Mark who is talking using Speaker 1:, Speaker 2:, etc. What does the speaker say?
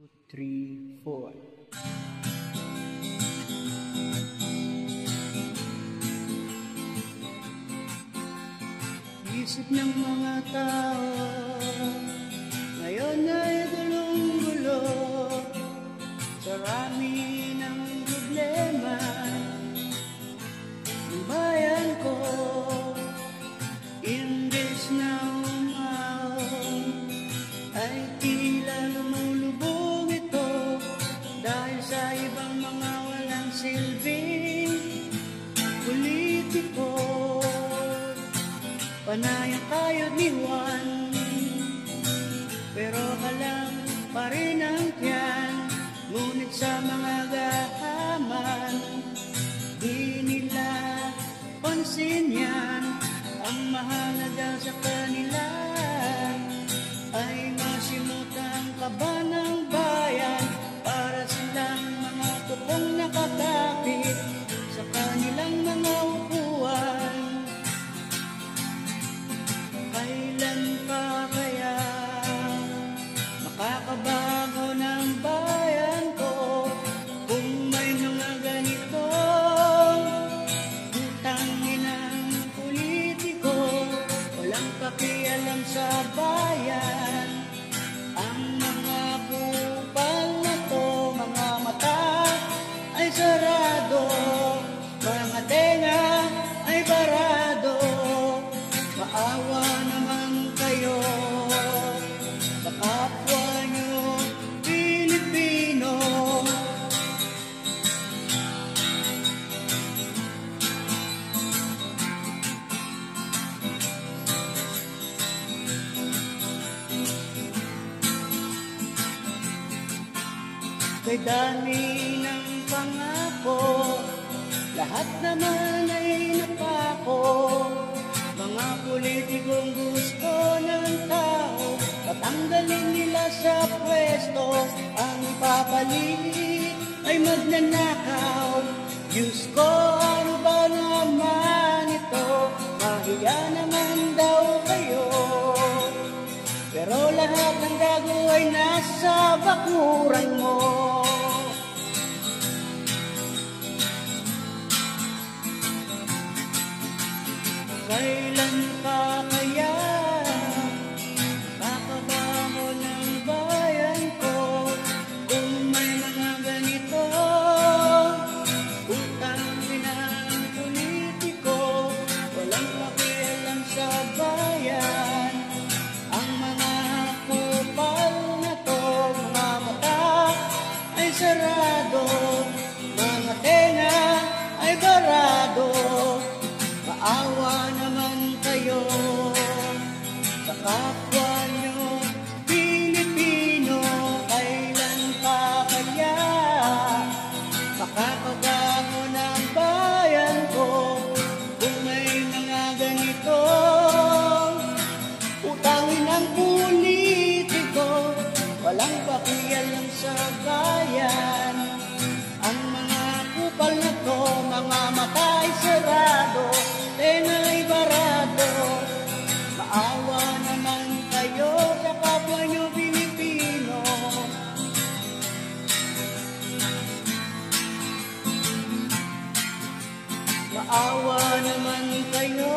Speaker 1: 3, 4. Isip ng mga tao ngayon ay gulong-gulo, sarami ng problema. Ang bayan ko, imbes na umaon, ay tila lumulubog ito dahil sa ibang mga walang silbing politiko. Panayang tayo ni Juan, pero kalang pa rin ang tiyan. Ngunit sa mga gahaman, di nila pansin yan. Ang mahalaga sa kanila ay masimutang kaba ng bayan, para silang mga tupong nakakapit sa kanilang mga upuan. Kailan pa kaya makakabago ng bayan ko kung may mga ganito utangin ng politiko? Walang pakialam sa bayan. Ang mga kupal na to, mga mata ay sarado, mga tenga ay barado. Maawa naman kayo sa kapwa nyo Pilipino. Kay dami ng pangako, lahat naman ay napako. Mga politikong gusto ng tao, tatanggalin nila sa pwesto. Ang papalit ay magnanakaw. Diyos ko, ano ba naman ito? Mahiya naman daw kayo, pero lahat ng gago ay nasa bakuran mo. Kailan pa kaya kakabago ng bayan ko kung may mga ganito utangin ng politiko? Walang pakialam sa bayan. Ang mga kupal na to, mga mata ay sarado, mga tenga ay barado. Maawa naman kayo sa kapwa nyo Pilipino. Kailan pa kaya makakabago ng bayan ko kung may mga ganito utangin ng politiko? Walang pakialam sa bayan. Ang mga kupal na to, mga mata ay sarado, tenga ay barado. Maawa naman kayo sa kapwa nyo Pilipino. Maawa naman kayo